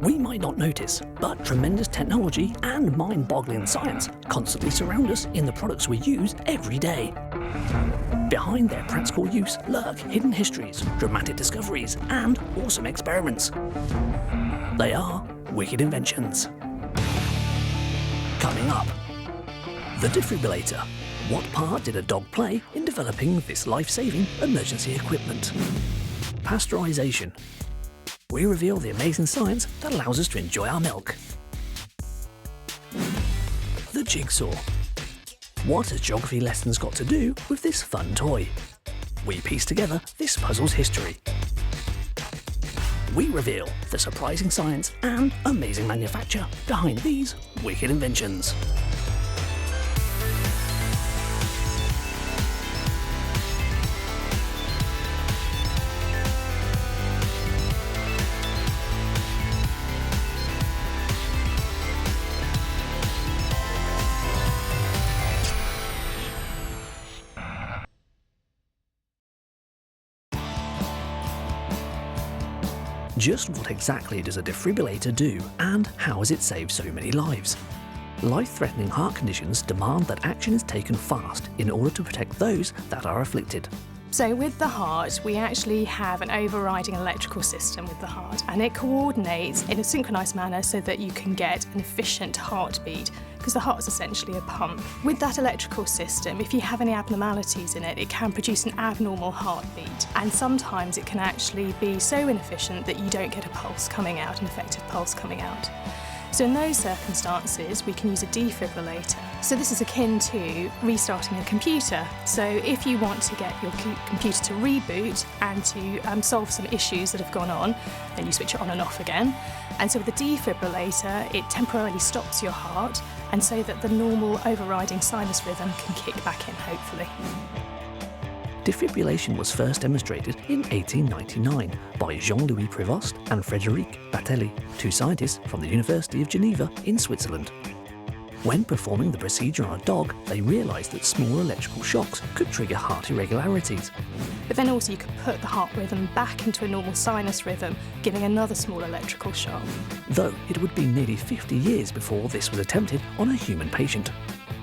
We might not notice, but tremendous technology and mind-boggling science constantly surround us in the products we use every day. Behind their practical use lurk hidden histories, dramatic discoveries, and awesome experiments. They are Wicked Inventions. Coming up, the Defibrillator. What part did a dog play in developing this life-saving emergency equipment? Pasteurization. We reveal the amazing science that allows us to enjoy our milk. The Jigsaw. What has geography lessons got to do with this fun toy? We piece together this puzzle's history. We reveal the surprising science and amazing manufacture behind these wicked inventions. Just what exactly does a defibrillator do, and how has it saved so many lives? Life-threatening heart conditions demand that action is taken fast in order to protect those that are afflicted. So with the heart, we actually have an overriding electrical system with the heart, and it coordinates in a synchronised manner so that you can get an efficient heartbeat, because the heart is essentially a pump. With that electrical system, if you have any abnormalities in it, it can produce an abnormal heartbeat, and sometimes it can actually be so inefficient that you don't get a pulse coming out, an effective pulse coming out. So in those circumstances, we can use a defibrillator. So this is akin to restarting a computer. So if you want to get your computer to reboot and to solve some issues that have gone on, then you switch it on and off again. And so with the defibrillator, it temporarily stops your heart, and so that the normal overriding sinus rhythm can kick back in, hopefully. Defibrillation was first demonstrated in 1899 by Jean-Louis Prévost and Frédéric Batelli, two scientists from the University of Geneva in Switzerland. When performing the procedure on a dog, they realised that small electrical shocks could trigger heart irregularities. But then also you could put the heart rhythm back into a normal sinus rhythm, giving another small electrical shock. Though it would be nearly 50 years before this was attempted on a human patient.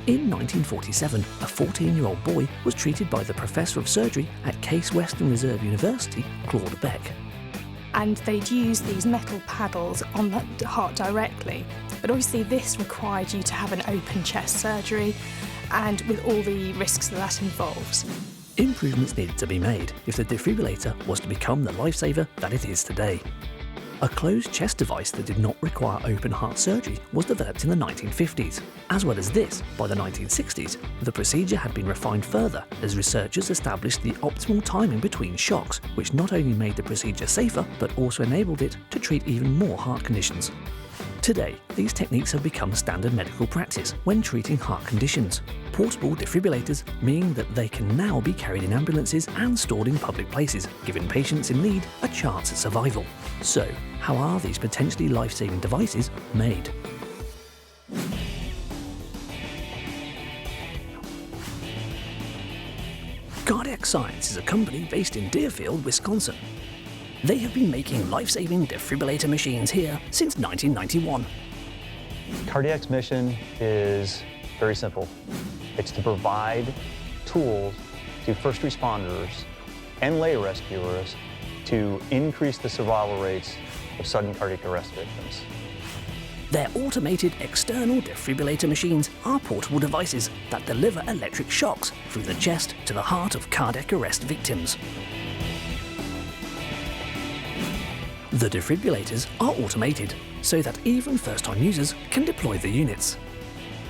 In 1947, a 14-year-old boy was treated by the professor of surgery at Case Western Reserve University, Claude Beck. And they'd use these metal paddles on the heart directly, but obviously this required you to have an open chest surgery, and with all the risks that involves. Improvements needed to be made if the defibrillator was to become the lifesaver that it is today. A closed chest device that did not require open heart surgery was developed in the 1950s. As well as this, by the 1960s, the procedure had been refined further as researchers established the optimal timing between shocks, which not only made the procedure safer, but also enabled it to treat even more heart conditions. Today, these techniques have become standard medical practice when treating heart conditions. Portable defibrillators mean that they can now be carried in ambulances and stored in public places, giving patients in need a chance at survival. So, how are these potentially life-saving devices made? Cardiac Science is a company based in Deerfield, Wisconsin. They have been making life-saving defibrillator machines here since 1991. Cardiac's mission is very simple. It's to provide tools to first responders and lay rescuers to increase the survival rates of sudden cardiac arrest victims. Their automated external defibrillator machines are portable devices that deliver electric shocks through the chest to the heart of cardiac arrest victims. The defibrillators are automated, so that even first-time users can deploy the units.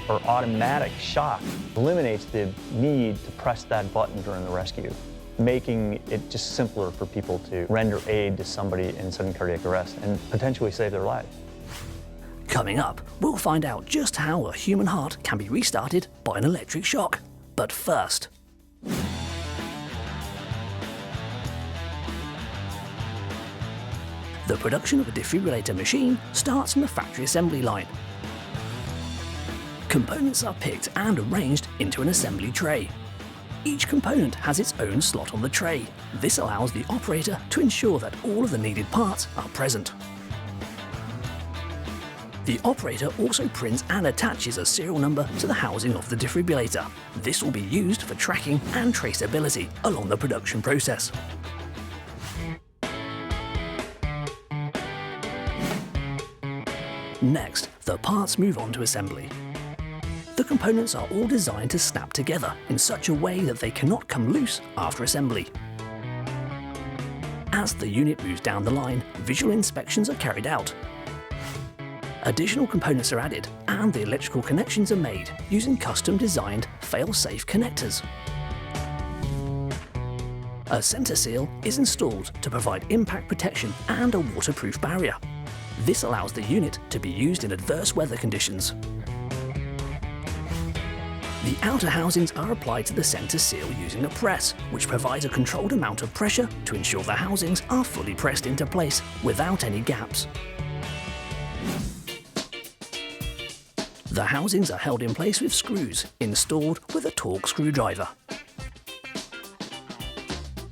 Our automatic shock eliminates the need to press that button during the rescue, making it just simpler for people to render aid to somebody in sudden cardiac arrest and potentially save their life. Coming up, we'll find out just how a human heart can be restarted by an electric shock. But first, the production of a defibrillator machine starts on the factory assembly line. Components are picked and arranged into an assembly tray. Each component has its own slot on the tray. This allows the operator to ensure that all of the needed parts are present. The operator also prints and attaches a serial number to the housing of the defibrillator. This will be used for tracking and traceability along the production process. Next, the parts move on to assembly. The components are all designed to snap together in such a way that they cannot come loose after assembly. As the unit moves down the line, visual inspections are carried out. Additional components are added and the electrical connections are made using custom-designed fail-safe connectors. A center seal is installed to provide impact protection and a waterproof barrier. This allows the unit to be used in adverse weather conditions. The outer housings are applied to the center seal using a press, which provides a controlled amount of pressure to ensure the housings are fully pressed into place without any gaps. The housings are held in place with screws installed with a torque screwdriver.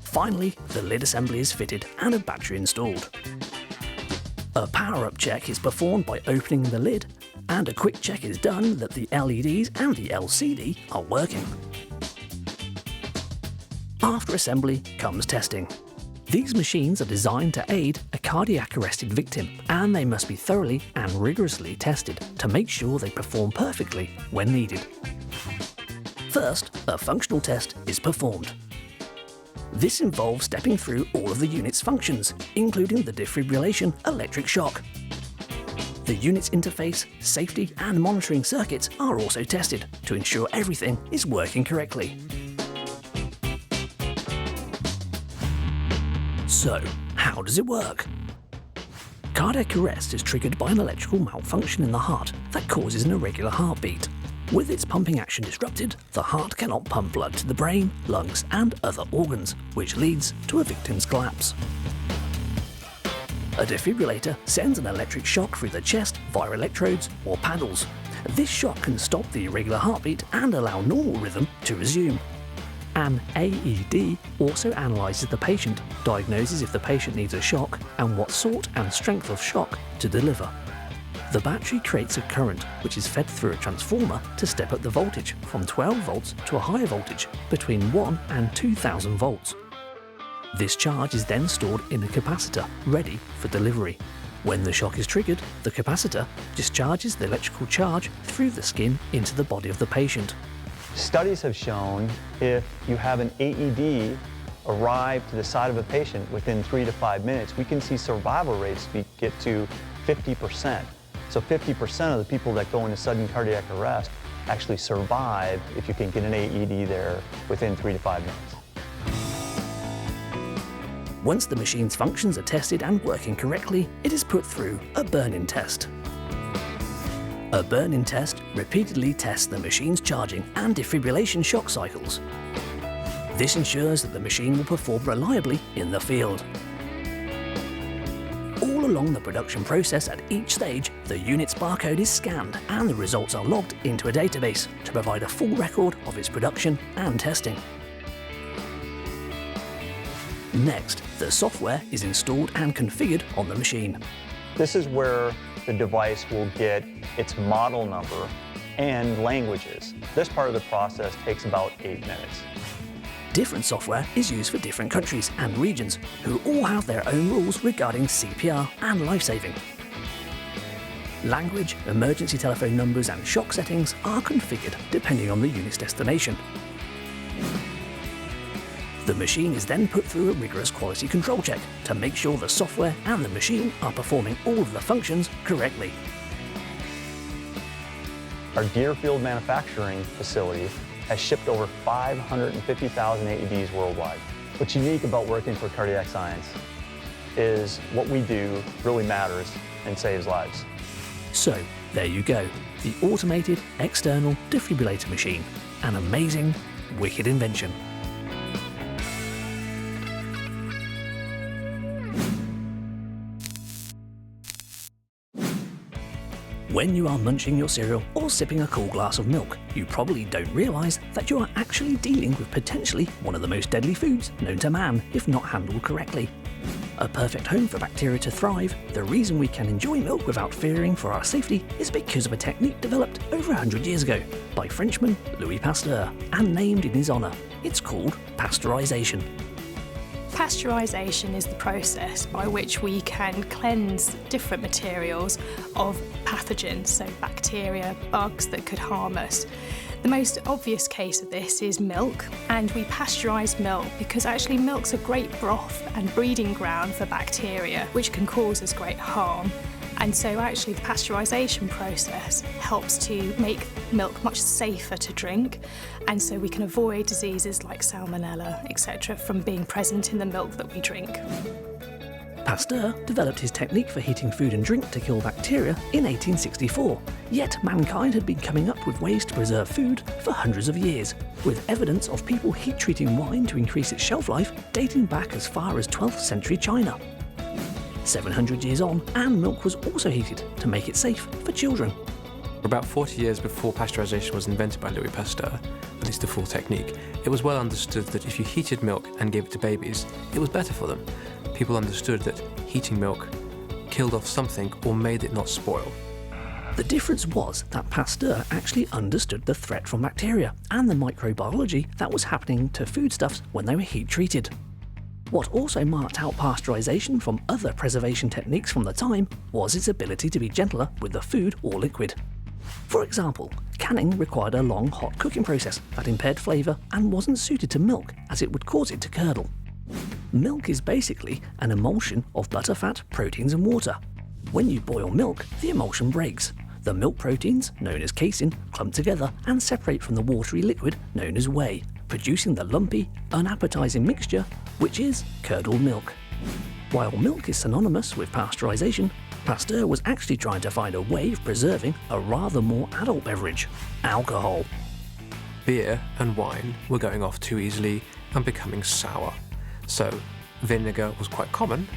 Finally, the lid assembly is fitted and a battery installed. A power-up check is performed by opening the lid, and a quick check is done that the LEDs and the LCD are working. After assembly comes testing. These machines are designed to aid a cardiac arrested victim, and they must be thoroughly and rigorously tested to make sure they perform perfectly when needed. First, a functional test is performed. This involves stepping through all of the unit's functions, including the defibrillation electric shock. The unit's interface, safety and monitoring circuits are also tested to ensure everything is working correctly. So, how does it work? Cardiac arrest is triggered by an electrical malfunction in the heart that causes an irregular heartbeat. With its pumping action disrupted, the heart cannot pump blood to the brain, lungs and other organs, which leads to a victim's collapse. A defibrillator sends an electric shock through the chest via electrodes or paddles. This shock can stop the irregular heartbeat and allow normal rhythm to resume. An AED also analyses the patient, diagnoses if the patient needs a shock and what sort and strength of shock to deliver. The battery creates a current which is fed through a transformer to step up the voltage from 12 volts to a higher voltage between 1 and 2000 volts. This charge is then stored in a capacitor ready for delivery. When the shock is triggered, the capacitor discharges the electrical charge through the skin into the body of the patient. Studies have shown if you have an AED arrive to the side of a patient within 3 to 5 minutes, we can see survival rates get to 50%. So 50% of the people that go into sudden cardiac arrest actually survive if you can get an AED there within 3 to 5 minutes. Once the machine's functions are tested and working correctly, it is put through a burn-in test. A burn-in test repeatedly tests the machine's charging and defibrillation shock cycles. This ensures that the machine will perform reliably in the field. All along the production process at each stage, the unit's barcode is scanned and the results are logged into a database to provide a full record of its production and testing. Next, the software is installed and configured on the machine. This is where the device will get its model number and languages. This part of the process takes about 8 minutes. Different software is used for different countries and regions, who all have their own rules regarding CPR and life-saving. Language, emergency telephone numbers and shock settings are configured depending on the unit's destination. The machine is then put through a rigorous quality control check to make sure the software and the machine are performing all of the functions correctly. Our Deerfield manufacturing facility has shipped over 550,000 AEDs worldwide. What's unique about working for cardiac science is what we do really matters and saves lives. So, there you go, the automated external defibrillator machine, an amazing, wicked invention. When you are munching your cereal or sipping a cool glass of milk, you probably don't realise that you are actually dealing with potentially one of the most deadly foods known to man if not handled correctly. A perfect home for bacteria to thrive, the reason we can enjoy milk without fearing for our safety is because of a technique developed over 100 years ago by Frenchman Louis Pasteur and named in his honour. It's called pasteurization. Pasteurization is the process by which we can cleanse different materials of pathogens, so bacteria, bugs that could harm us. The most obvious case of this is milk, and we pasteurise milk because actually milk's a great broth and breeding ground for bacteria, which can cause us great harm. And so actually the pasteurisation process helps to make milk much safer to drink, and so we can avoid diseases like salmonella, etc. from being present in the milk that we drink. Pasteur developed his technique for heating food and drink to kill bacteria in 1864, yet mankind had been coming up with ways to preserve food for hundreds of years, with evidence of people heat-treating wine to increase its shelf life dating back as far as 12th century China. 700 years on, and milk was also heated to make it safe for children. About 40 years before pasteurization was invented by Louis Pasteur, at least the full technique, it was well understood that if you heated milk and gave it to babies, it was better for them. People understood that heating milk killed off something or made it not spoil. The difference was that Pasteur actually understood the threat from bacteria and the microbiology that was happening to foodstuffs when they were heat-treated. What also marked out pasteurization from other preservation techniques from the time was its ability to be gentler with the food or liquid. For example, canning required a long hot cooking process that impaired flavour and wasn't suited to milk as it would cause it to curdle. Milk is basically an emulsion of butterfat, proteins and water. When you boil milk, the emulsion breaks. The milk proteins, known as casein, clump together and separate from the watery liquid known as whey, producing the lumpy, unappetizing mixture, which is curdled milk. While milk is synonymous with pasteurization, Pasteur was actually trying to find a way of preserving a rather more adult beverage, alcohol. Beer and wine were going off too easily and becoming sour. So vinegar was quite common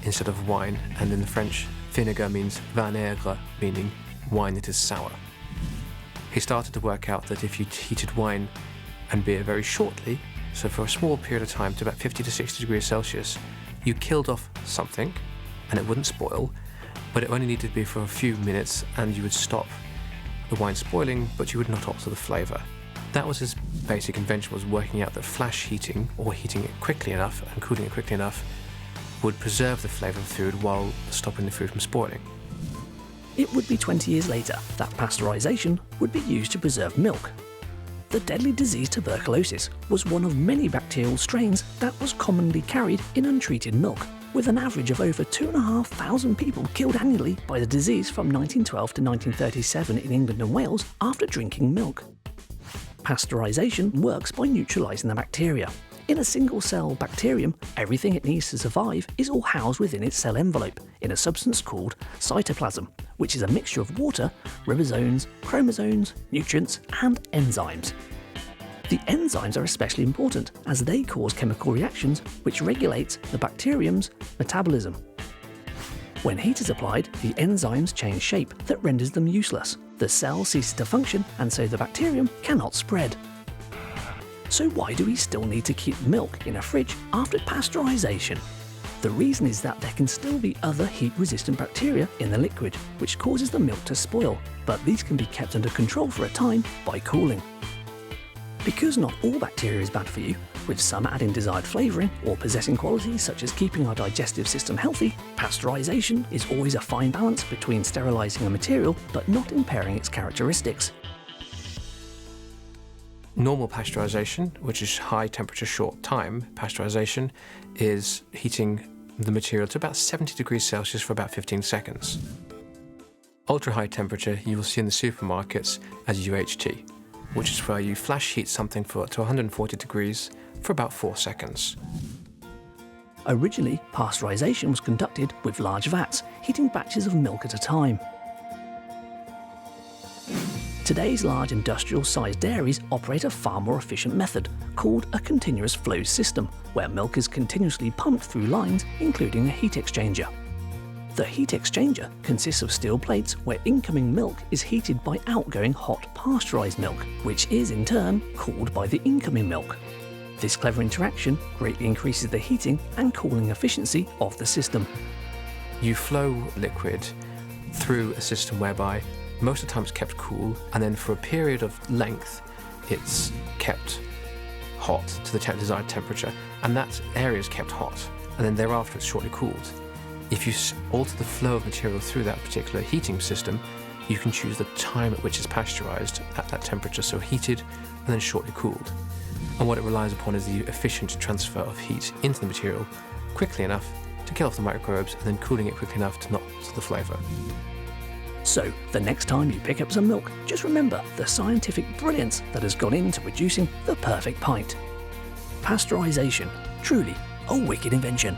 instead of wine, and in the French, vinegar means vinaigre, meaning wine that is sour. He started to work out that if you heated wine and beer very shortly, so for a small period of time to about 50 to 60 degrees Celsius, you killed off something and it wouldn't spoil, but it only needed to be for a few minutes and you would stop the wine spoiling, but you would not alter the flavour. That was his basic invention, was working out that flash heating, or heating it quickly enough and cooling it quickly enough, would preserve the flavour of the food while stopping the food from spoiling. It would be 20 years later that pasteurization would be used to preserve milk. The deadly disease tuberculosis was one of many bacterial strains that was commonly carried in untreated milk, with an average of over 2,500 people killed annually by the disease from 1912 to 1937 in England and Wales after drinking milk. Pasteurization works by neutralizing the bacteria. In a single-cell bacterium, everything it needs to survive is all housed within its cell envelope in a substance called cytoplasm, which is a mixture of water, ribosomes, chromosomes, nutrients, and enzymes. The enzymes are especially important as they cause chemical reactions which regulate the bacterium's metabolism. When heat is applied, the enzymes change shape that renders them useless. The cell ceases to function, and so the bacterium cannot spread. So why do we still need to keep milk in a fridge after pasteurization? The reason is that there can still be other heat-resistant bacteria in the liquid, which causes the milk to spoil, but these can be kept under control for a time by cooling. Because not all bacteria is bad for you, with some adding desired flavouring or possessing qualities such as keeping our digestive system healthy, pasteurization is always a fine balance between sterilising a material but not impairing its characteristics. Normal pasteurization, which is high temperature short time pasteurization, is heating the material to about 70 degrees Celsius for about 15 seconds. Ultra high temperature you will see in the supermarkets as UHT, which is where you flash heat something to 140 degrees for about 4 seconds. Originally, pasteurization was conducted with large vats, heating batches of milk at a time. Today's large industrial-sized dairies operate a far more efficient method, called a continuous flow system, where milk is continuously pumped through lines, including a heat exchanger. The heat exchanger consists of steel plates where incoming milk is heated by outgoing hot pasteurized milk, which is in turn cooled by the incoming milk. This clever interaction greatly increases the heating and cooling efficiency of the system. You flow liquid through a system whereby most of the time it's kept cool, and then for a period of length it's kept hot to the desired temperature, and that area is kept hot, and then thereafter it's shortly cooled. If you alter the flow of material through that particular heating system, you can choose the time at which it's pasteurized at that temperature, so heated and then shortly cooled. And what it relies upon is the efficient transfer of heat into the material quickly enough to kill off the microbes, and then cooling it quickly enough to not alter the flavour. So, the next time you pick up some milk, just remember the scientific brilliance that has gone into producing the perfect pint. Pasteurization, truly a wicked invention.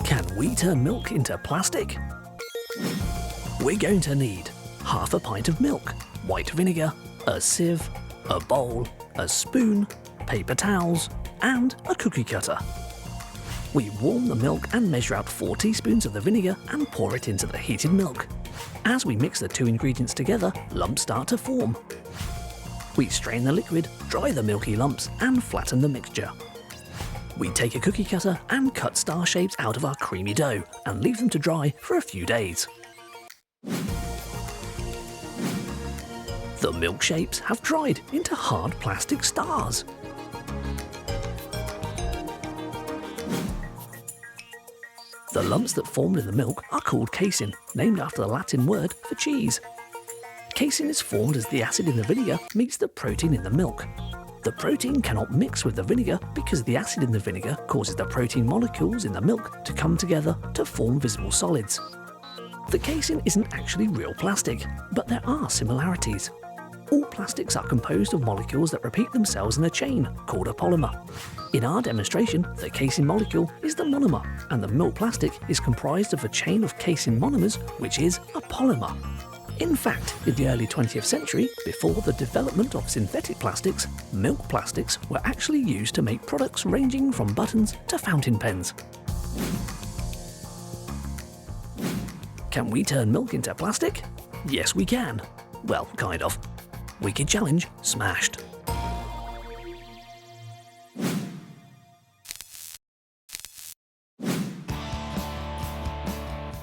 Can we turn milk into plastic? We're going to need half a pint of milk, white vinegar, a sieve, a bowl, a spoon, paper towels, and a cookie cutter. We warm the milk and measure out 4 teaspoons of the vinegar and pour it into the heated milk. As we mix the 2 ingredients together, lumps start to form. We strain the liquid, dry the milky lumps, and flatten the mixture. We take a cookie cutter and cut star shapes out of our creamy dough and leave them to dry for a few days. The milk shapes have dried into hard plastic stars. The lumps that formed in the milk are called casein, named after the Latin word for cheese. Casein is formed as the acid in the vinegar meets the protein in the milk. The protein cannot mix with the vinegar because the acid in the vinegar causes the protein molecules in the milk to come together to form visible solids. The casein isn't actually real plastic, but there are similarities. All plastics are composed of molecules that repeat themselves in a chain, called a polymer. In our demonstration, the casein molecule is the monomer, and the milk plastic is comprised of a chain of casein monomers, which is a polymer. In fact, in the early 20th century, before the development of synthetic plastics, milk plastics were actually used to make products ranging from buttons to fountain pens. Can we turn milk into plastic? Yes, we can. Well, kind of. Wicked challenge smashed.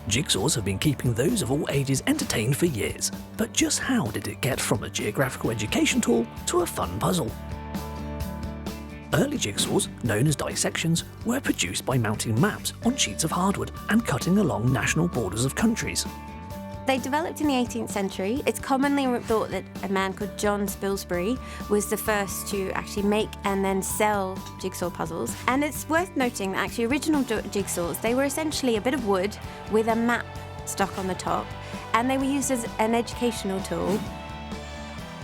Jigsaws have been keeping those of all ages entertained for years, but just how did it get from a geographical education tool to a fun puzzle? Early jigsaws, known as dissections, were produced by mounting maps on sheets of hardwood and cutting along national borders of countries. They developed in the 18th century. It's commonly thought that a man called John Spilsbury was the first to actually make and then sell jigsaw puzzles. And it's worth noting that actually original jigsaws, they were essentially a bit of wood with a map stuck on the top, and they were used as an educational tool.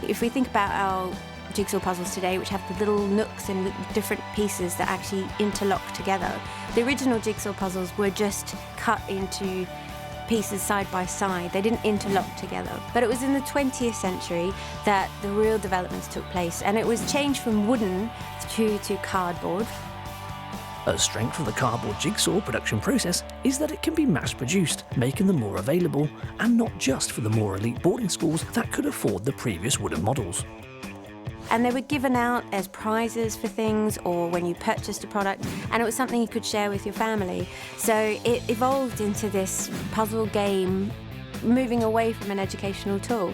If we think about our jigsaw puzzles today, which have the little nooks and different pieces that actually interlock together, the original jigsaw puzzles were just cut into pieces side by side. They didn't interlock together. But it was in the 20th century that the real developments took place, and it was changed from wooden to cardboard. A strength of the cardboard jigsaw production process is that it can be mass-produced, making them more available, and not just for the more elite boarding schools that could afford the previous wooden models. And they were given out as prizes for things or when you purchased a product, and it was something you could share with your family. So it evolved into this puzzle game, moving away from an educational tool.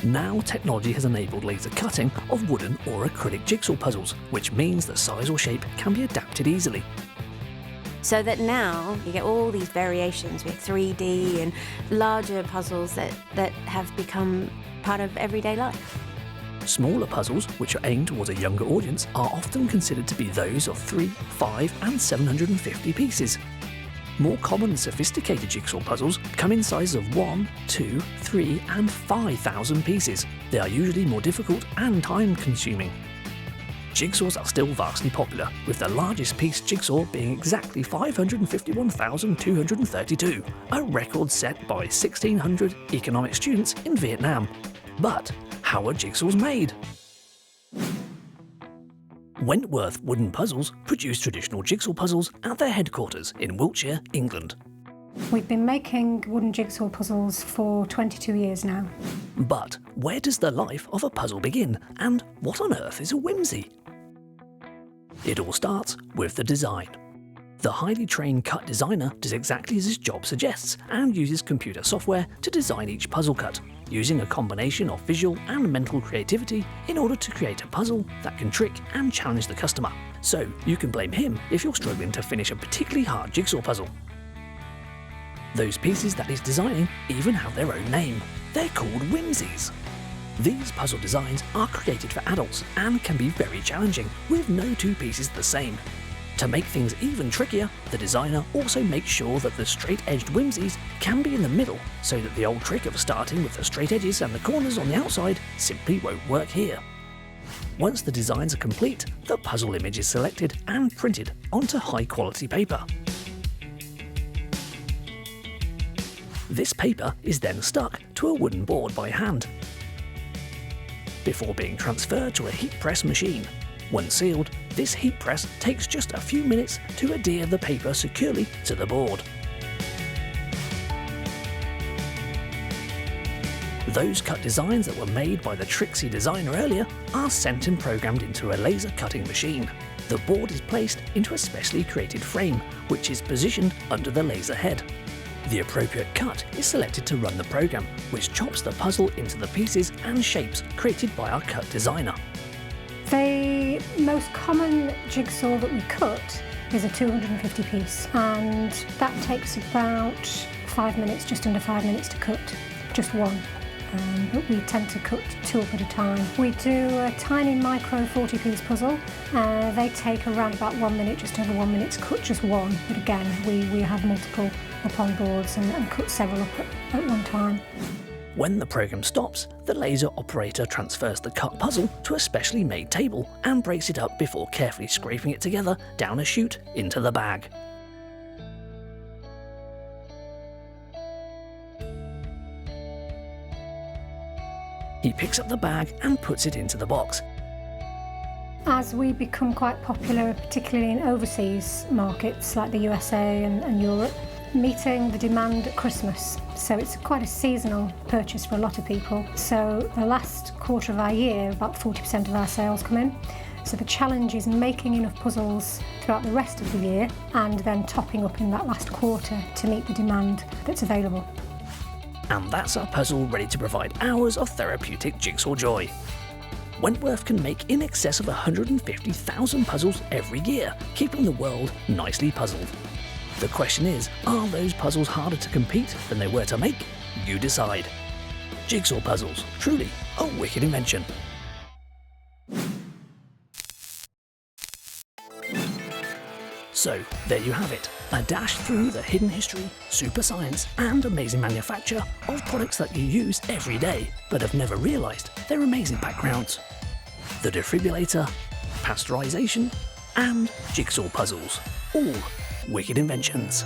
Now technology has enabled laser cutting of wooden or acrylic jigsaw puzzles, which means the size or shape can be adapted easily. So that now you get all these variations with 3D and larger puzzles that have become part of everyday life. Smaller puzzles, which are aimed towards a younger audience, are often considered to be those of 3, 5 and 750 pieces. More common and sophisticated jigsaw puzzles come in sizes of 1, 2, 3 and 5,000 pieces. They are usually more difficult and time-consuming. Jigsaws are still vastly popular, with the largest piece jigsaw being exactly 551,232, a record set by 1,600 economics students in Vietnam. But how are jigsaws made? Wentworth Wooden Puzzles produce traditional jigsaw puzzles at their headquarters in Wiltshire, England. We've been making wooden jigsaw puzzles for 22 years now. But where does the life of a puzzle begin, and what on earth is a whimsy? It all starts with the design. The highly trained cut designer does exactly as his job suggests and uses computer software to design each puzzle cut, using a combination of visual and mental creativity in order to create a puzzle that can trick and challenge the customer. So you can blame him if you're struggling to finish a particularly hard jigsaw puzzle. Those pieces that he's designing even have their own name. They're called whimsies. These puzzle designs are created for adults and can be very challenging, with no two pieces the same. To make things even trickier, the designer also makes sure that the straight-edged whimsies can be in the middle, so that the old trick of starting with the straight edges and the corners on the outside simply won't work here. Once the designs are complete, the puzzle image is selected and printed onto high-quality paper. This paper is then stuck to a wooden board by hand, before being transferred to a heat press machine. When sealed, this heat press takes just a few minutes to adhere the paper securely to the board. Those cut designs that were made by the tricksy designer earlier are sent and programmed into a laser cutting machine. The board is placed into a specially created frame, which is positioned under the laser head. The appropriate cut is selected to run the program, which chops the puzzle into the pieces and shapes created by our cut designer. The most common jigsaw that we cut is a 250 piece, and that takes about 5 minutes, just under 5 minutes to cut, just one. But we tend to cut 2 up at a time. We do a tiny micro 40 piece puzzle. They take around about 1 minute, just over 1 minute to cut just one. But again, we have multiple up on boards and cut several up at one time. When the program stops, the laser operator transfers the cut puzzle to a specially made table and breaks it up before carefully scraping it together down a chute into the bag. He picks up the bag and puts it into the box. As we become quite popular, particularly in overseas markets like the USA and Europe, meeting the demand at Christmas. So it's quite a seasonal purchase for a lot of people. So the last quarter of our year, about 40% of our sales come in. So the challenge is making enough puzzles throughout the rest of the year and then topping up in that last quarter to meet the demand that's available. And that's our puzzle ready to provide hours of therapeutic jigsaw joy. Wentworth can make in excess of 150,000 puzzles every year, keeping the world nicely puzzled. The question is, are those puzzles harder to compete than they were to make? You decide. Jigsaw puzzles, truly a wicked invention. So, there you have it, a dash through the hidden history, super science, and amazing manufacture of products that you use every day, but have never realised their amazing backgrounds. The Defibrillator, Pasteurization, and Jigsaw puzzles, all wicked inventions.